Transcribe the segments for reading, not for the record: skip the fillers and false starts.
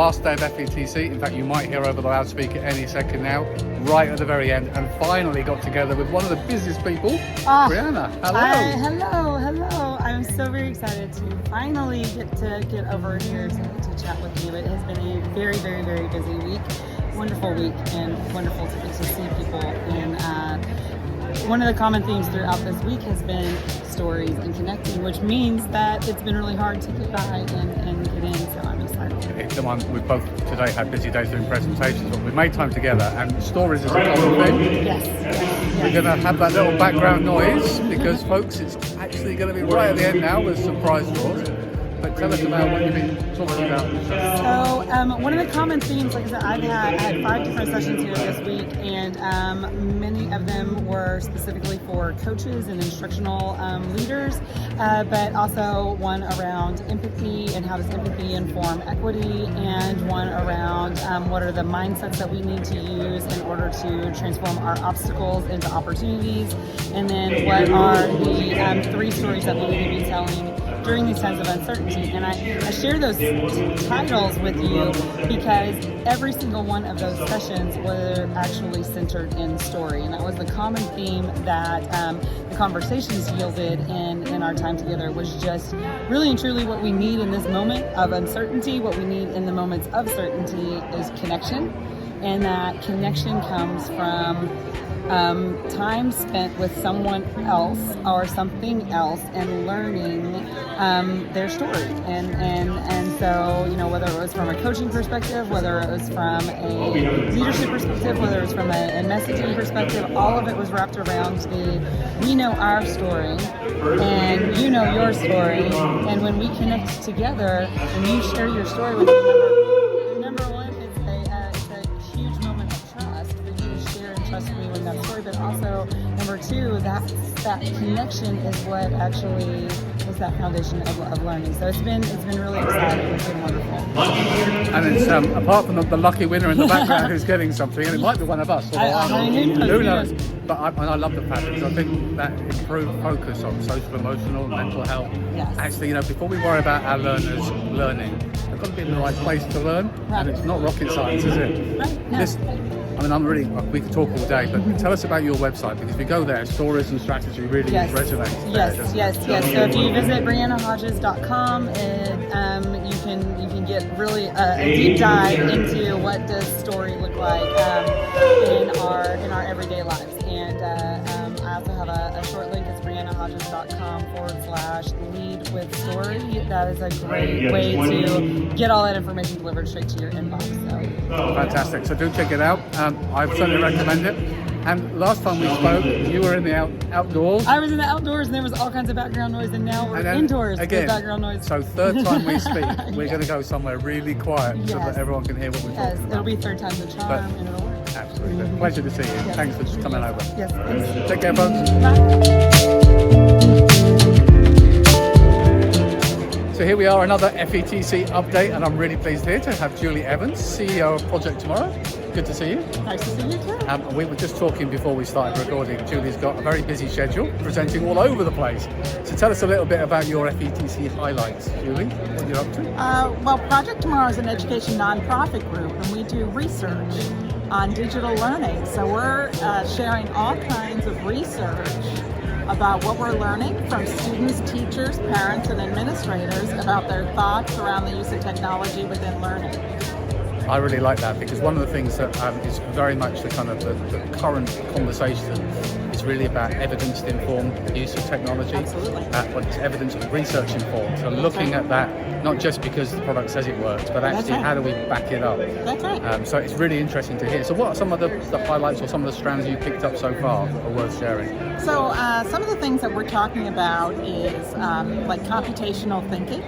last day of FETC. In fact, you might hear over the loudspeaker any second now, right at the very end, and finally got together with one of the busiest people, Brianna. Hello. Hello. I'm so very excited to finally get over here to chat with you. It has been a very, very, very busy week, wonderful week, and wonderful to get to see people. And one of the common themes throughout this week has been stories and connecting, which means that it's been really hard to get by and get in, so I'm excited. We've both today had busy days doing presentations, but we've made time together, and stories is a common thing. Yes. We're going to have that little background noise because, folks, it's actually going to be right at the end now with surprise draws. But tell us about what you've been talking about. So one of the common themes, like I said, I had 5 different sessions here this week, and many of them were specifically for coaches and instructional leaders, but also one around empathy and how does empathy inform equity, and one around what are the mindsets that we need to use in order to transform our obstacles into opportunities, and then what are the 3 stories that we need to be telling during these times of uncertainty. And I share those titles with you because every single one of those sessions were actually centered in story, and that was the common theme that the conversations yielded in our time together, was just really and truly what we need in this moment of uncertainty. What we need in the moments of certainty is connection, and that connection comes from time spent with someone else or something else and learning their story. And so, you know, whether it was from a coaching perspective, whether it was from a leadership perspective, whether it was from a messaging perspective, all of it was wrapped around we know our story and you know your story. And when we connect together and you share your story with me, number one, it's a huge moment of trust for you to share and trust me with that story, but also number 2, that connection is what actually is that foundation of learning. So it's been really exciting. It's been wonderful. And it's apart from the lucky winner in the background who's getting something, and it might be one of us. Who knows? But I love the fact because I think that improved focus on social, emotional, mental health. Yes. Actually, you know, before we worry about our learners learning, they've got to be in the right place to learn, and it's not rocket science, is it? Right. No. We could talk all day, but tell us about your website, because if you go there, stories and strategy really resonates. Yes. So if you visit BriannaHodges.com, you can get really a deep dive into what does story look like in our everyday lives. And I also have a short link. It's BriannaHodges.com/lead-with-story. That is a great way to get all that information delivered straight to your inbox. So fantastic. So do check it out. I certainly recommend it. And last time we spoke, you were in the outdoors. I was in the outdoors, and there was all kinds of background noise, and now we're indoors with background noise. So third time we speak, we're going to go somewhere really quiet so that everyone can hear what we're talking about. It'll be third time's a charm, and it'll work. Absolutely. Pleasure to see you. Yes. Thanks for coming over. Yes, thanks. Take care, folks. Bye. So here we are, another FETC update, and I'm really pleased here to have Julie Evans, CEO of Project Tomorrow. Good to see you. Nice to see you too. We were just talking before we started recording. Julie's got a very busy schedule, presenting all over the place. So tell us a little bit about your FETC highlights, Julie, what you're up to. Well, Project Tomorrow is an education nonprofit group, and we do research on digital learning. So we're sharing all kinds of research about what we're learning from students, teachers, parents, and administrators about their thoughts around the use of technology within learning. I really like that, because one of the things that is very much the kind of the current conversation is really about evidence-informed use of technology. Absolutely. But it's evidence and research-informed. So looking at that, not just because the product says it works, but actually how do we back it up? That's right. So it's really interesting to hear. So what are some of the highlights or some of the strands you picked up so far that are worth sharing? So some of the things that we're talking about is like computational thinking.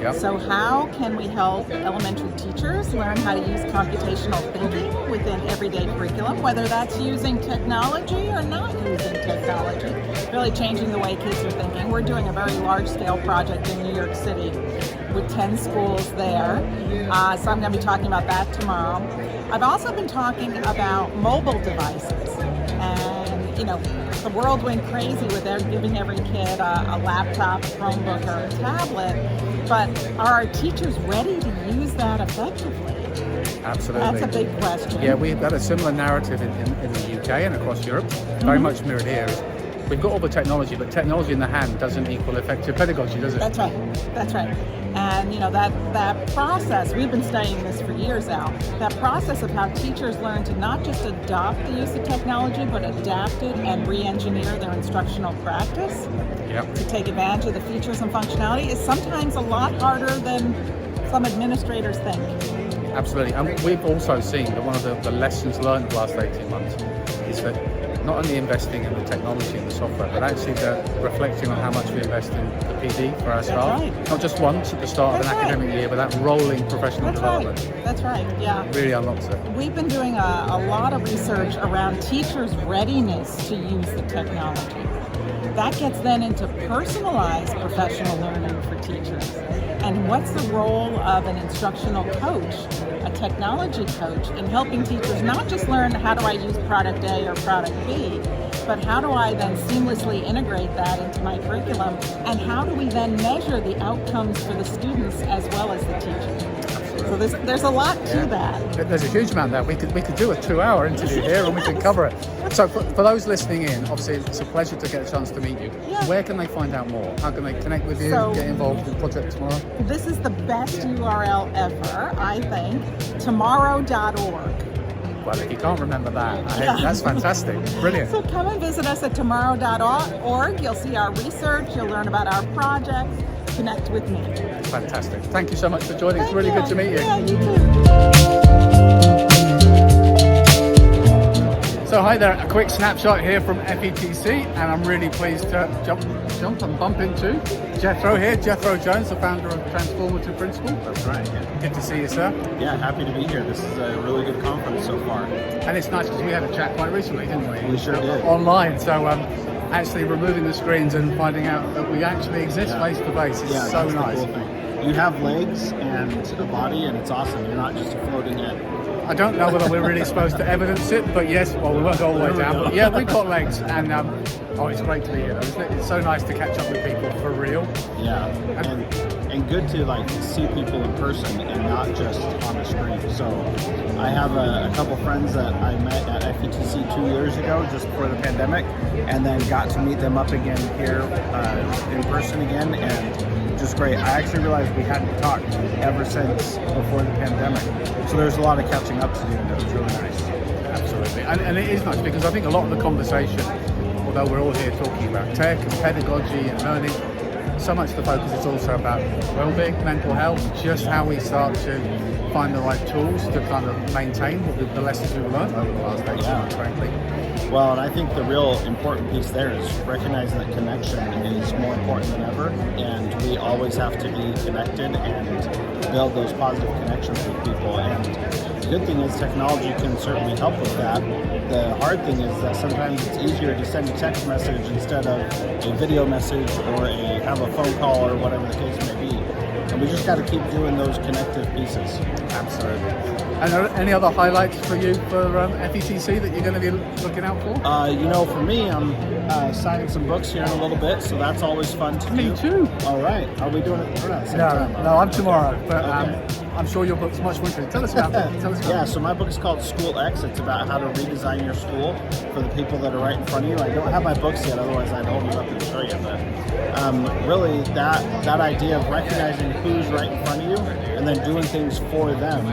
Yep. So how can we help elementary teachers learn how to use computational thinking within everyday curriculum, whether that's using technology or not using technology, really changing the way kids are thinking. We're doing a very large-scale project in New York City with 10 schools there, so I'm going to be talking about that tomorrow. I've also been talking about mobile devices, and you know, the world went crazy with giving every kid a laptop, Chromebook, or a tablet, but are our teachers ready to use that effectively? Absolutely. That's a big question. Yeah, we've got a similar narrative in the UK and across Europe, very much mirrored here. We've got all the technology, but technology in the hand doesn't equal effective pedagogy, does it? That's right. And that process, we've been studying this for years now, that process of how teachers learn to not just adopt the use of technology, but adapt it and re-engineer their instructional practice to take advantage of the features and functionality is sometimes a lot harder than some administrators think. Absolutely. And we've also seen that one of the lessons learned of the last 18 months is that not only investing in the technology and the software, but actually reflecting on how much we invest in the PD for our staff. Right. Not just once at the start of an academic year, but that rolling professional development. Right. That's right, yeah. Really unlocks it. We've been doing a lot of research around teachers' readiness to use the technology. That gets then into personalized professional learning for teachers. And what's the role of an instructional coach, a technology coach, in helping teachers not just learn how do I use product A or product B, but how do I then seamlessly integrate that into my curriculum, and how do we then measure the outcomes for the students as well as the teachers? So there's a lot to that. There's a huge amount there. We could do a 2-hour interview here and we could cover it. So for those listening in, obviously it's a pleasure to get a chance to meet you. Yeah. Where can they find out more? How can they connect with you, get involved in Project Tomorrow? This is the best URL ever, I think, tomorrow.org. Well, if you can't remember that, that's fantastic. Brilliant. So come and visit us at tomorrow.org. You'll see our research, you'll learn about our projects, connect with me. Fantastic. Thank you so much for joining. It's really good to meet you. Yeah, you too. So hi there, a quick snapshot here from FETC, and I'm really pleased to jump and bump into Jethro here, Jethro Jones, the founder of Transformative Principal. That's right. Yeah. Good to see you, sir. Yeah, happy to be here. This is a really good conference so far. And it's nice because we had a chat quite recently, didn't we? We sure did. Online, so actually removing the screens and finding out that we actually exist face to face is so that's nice. The cool thing. You have legs and a body, and it's awesome. You're not just a floating head. I don't know whether we're really supposed to evidence it, but yes, well, we won't go all the way down. But yeah, we've got legs, and it's great to be here, isn't it? It's so nice to catch up with people for real. Yeah, and good to see people in person and not just on the screen. So I have a couple friends that I met at FETC 2 years ago, just before the pandemic, and then got to meet them up again here in person again, and just great. I actually realized we hadn't talked ever since before the pandemic. So there's a lot of catching up to do, and it was really nice. Absolutely. And it is nice because I think a lot of the conversation, although we're all here talking about tech and pedagogy and learning, so much the focus is also about well-being, mental health, just how we start to find the right tools to kind of maintain the lessons we've learned over the last 18 months, frankly. Well, and I think the real important piece there is recognizing that connection is more important than ever, and we always have to be connected and build those positive connections with people. And the good thing is technology can certainly help with that. The hard thing is that sometimes it's easier to send a text message instead of a video message or have a phone call or whatever the case may be. And we just got to keep doing those connective pieces. Absolutely. And are there any other highlights for you for FETC that you're going to be looking out for? For me, I'm signing some books here in a little bit, so that's always fun to do. Me too. All right. Are we doing it? We're not at the same time. No, I'm tomorrow, but I'm sure your book's much more interesting. Tell us about it. Yeah, so my book is called SchoolX. It's about how to redesign your school for the people that are right in front of you. I don't have my books yet, otherwise I'd hold it up and show you. But really, that idea of recognizing who's right in front of you and then doing things for them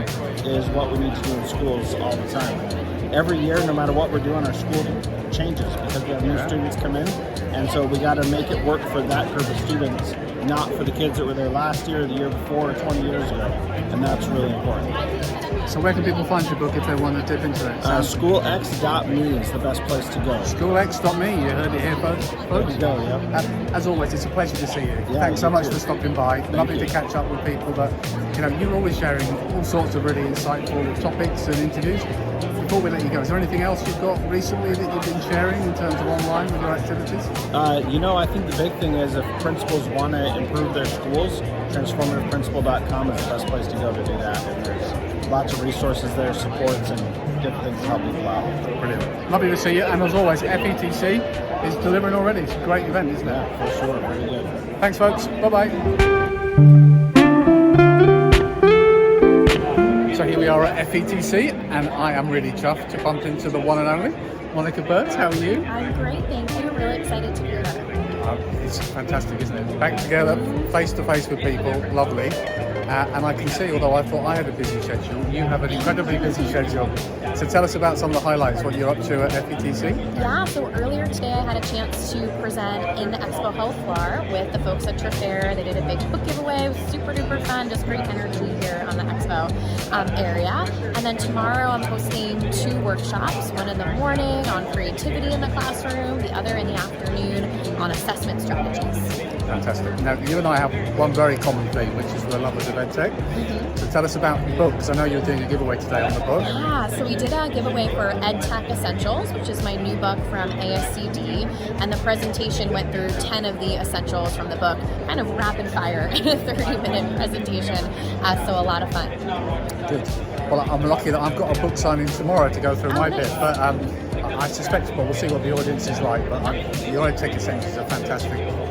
is what we need to do in schools all the time. Every year, no matter what we're doing, our school changes because we have new students come in, and so we got to make it work for that group of students, not for the kids that were there last year, the year before, or 20 years ago, and that's really important. So where can people find your book if they want to dip into it? SchoolX.me is the best place to go. SchoolX.me, you heard it here, folks. There we go, yeah. As always, it's a pleasure to see you. Yeah, Thanks so much too. for stopping by. Lovely to catch up with people that, you're always sharing all sorts of really insightful topics and interviews. Before we let you go, is there anything else you've got recently that you've been sharing in terms of online with your activities? I think the big thing is if principals want to improve their schools, transformativeprincipal.com is the best place to go to do that. And there's lots of resources there, supports, and different things to help people out. Brilliant. Lovely to see you. And as always, FETC is delivering already. It's a great event, isn't it? Yeah, for sure. Very good. Thanks, folks. Bye-bye. So here we are at FETC, and I am really chuffed to bump into the one and only Monica Burns. How are you? I'm great, thank you. Really excited to be here. It's fantastic, isn't it? Back together, face to face with people, lovely. And I can see, although I thought I had a busy schedule, you have an incredibly busy schedule. So tell us about some of the highlights, what you're up to at FETC. Yeah, so earlier today I had a chance to present in the Expo Health Floor with the folks at Fair. They did a big book giveaway. It was super duper fun, just great energy here on the Expo area. And then tomorrow I'm hosting 2 workshops, one in the morning on creativity in the classroom, the other in the afternoon on assessment strategies. Fantastic. Now, you and I have one very common theme, which is the lovers of EdTech. Mm-hmm. So tell us about the book, because I know you're doing a giveaway today on the book. Yeah, so we did a giveaway for EdTech Essentials, which is my new book from ASCD, and the presentation went through 10 of the essentials from the book, kind of rapid fire in a 30-minute presentation, so a lot of fun. Good. Well, I'm lucky that I've got a book signing tomorrow to go through my nice. bit, but I suspect, well, we'll see what the audience is like, but your EdTech Essentials are fantastic resource.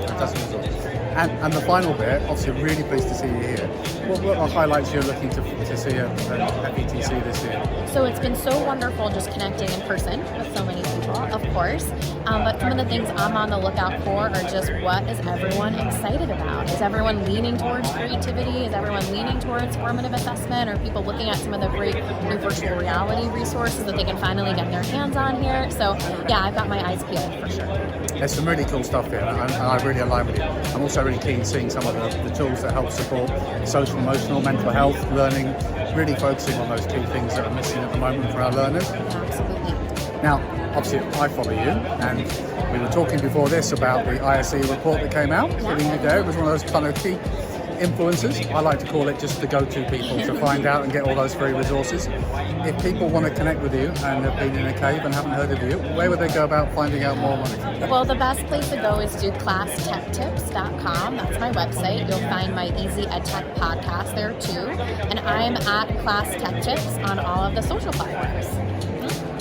And the final bit, obviously really pleased to see you here. What are the highlights you're looking to see at FETC this year? So it's been so wonderful just connecting in person with so many people, of course. But some of the things I'm on the lookout for are just what is everyone excited about? Is everyone leaning towards creativity? Is everyone leaning towards formative assessment? Are people looking at some of the great new virtual reality resources that they can finally get their hands on here? So yeah, I've got my eyes peeled for sure. There's some really cool stuff here, and I really align with you. I'm also really keen seeing some of the tools that help support social, emotional, mental health, learning, really focusing on those key things that are missing at the moment for our learners. Yeah, absolutely. Now, obviously, I follow you, and we were talking before this about the ISE report that came out. Yeah. It was one of those kind of key influencers. I like to call it just the go-to people to find out and get all those free resources. If people want to connect with you and have been in a cave and haven't heard of you, where would they go about finding out more, Monica? Well, the best place to go is to classtechtips.com. That's my website. You'll find my Easy EdTech podcast there too. And I'm at Class Tech Tips on all of the social platforms.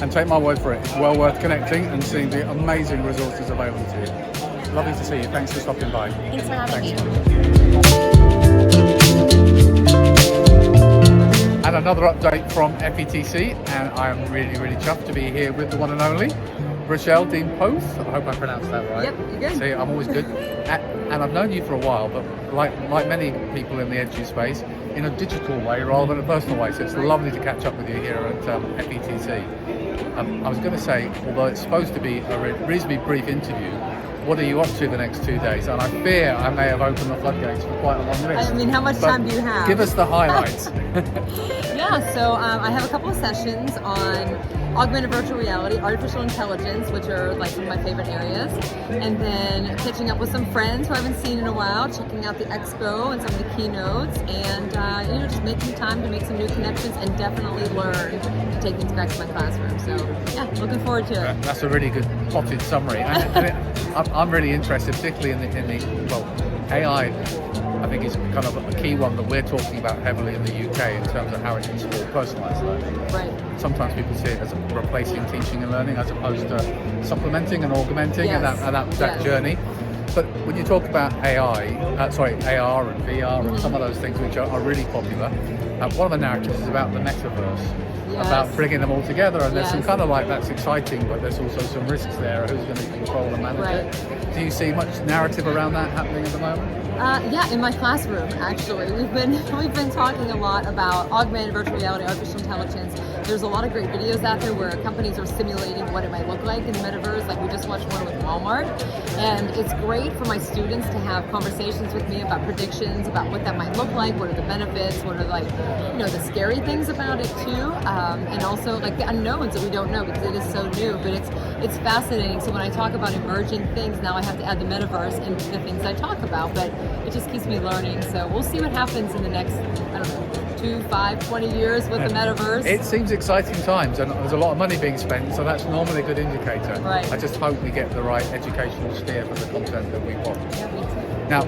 And take my word for it, it's well worth connecting and seeing the amazing resources available to you. Lovely to see you. Thanks for stopping by. Thanks for having me. And another update from FETC, and I am really, really chuffed to be here with the one and only Rochelle Dean. I hope I pronounced that right. Yep, you're good. See, I'm always good. And I've known you for a while, but like many people in the edu space, in a digital way rather than a personal way. So it's lovely to catch up with you here at FETC. I was going to say, although it's supposed to be a reasonably brief interview, what are you up to the next 2 days? And I fear I may have opened the floodgates for quite a long list. I mean, how much time do you have? Give us the highlights. Yeah, so I have a couple of sessions on augmented virtual reality, artificial intelligence, which are like some of my favorite areas, and then catching up with some friends who I haven't seen in a while, checking out the expo and some of the keynotes, and just making time to make some new connections and definitely learn to take things back to my classroom. So yeah, looking forward to it. That's a really good potted summary, and I'm really interested, particularly in the AI. I think is kind of a key one that we're talking about heavily in the UK in terms of how it can support personalised learning. Right. Sometimes people see it as replacing teaching and learning as opposed to supplementing and augmenting that journey. But when you talk about AR and VR and some of those things which are really popular, one of the narratives is about the metaverse. Yes. About bringing them all together, and there's some kind of that's exciting, but there's also some risks there. Who's going to control and manage it? Do you see much narrative around that happening at the moment? Yeah, in my classroom, actually. We've been talking a lot about augmented virtual reality, artificial intelligence. There's a lot of great videos out there where companies are simulating what it might look like in the metaverse. Like we just watched one with Walmart. And it's great for my students to have conversations with me about predictions, about what that might look like, what are the benefits, what are the scary things about it too. And also like the unknowns that we don't know because it is so new, but it's fascinating. So when I talk about emerging things, now I have to add the metaverse into the things I talk about, but it just keeps me learning. So we'll see what happens in the next, 2, 5, 20 years with the metaverse. It seems exciting times, and there's a lot of money being spent, so that's normally a good indicator. Right. I just hope we get the right educational steer for the content that we want. Yeah, me too. Now,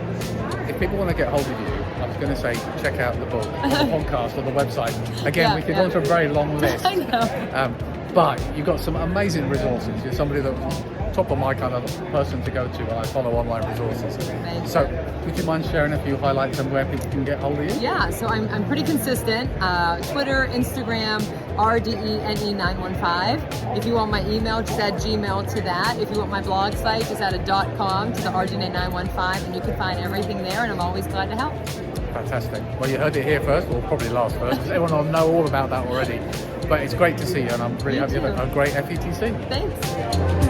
if people want to get hold of you, I was going to say check out the book, or the podcast, or the website. Again, we could go to a very long list. I know. But you've got some amazing resources. You're somebody that top of my kind of person to go to when I follow online resources. Thanks. So, would you mind sharing a few highlights on where people can get hold of you? Yeah, so I'm pretty consistent. Twitter, Instagram, RDENE915. If you want my email, just add Gmail to that. If you want my blog site, just add a .com to the RDENE915, and you can find everything there, and I'm always glad to help. Fantastic. Well, you heard it here first, or probably last first, because everyone will know all about that already. But it's great to see you, and I'm really happy you have a great FETC. Thanks.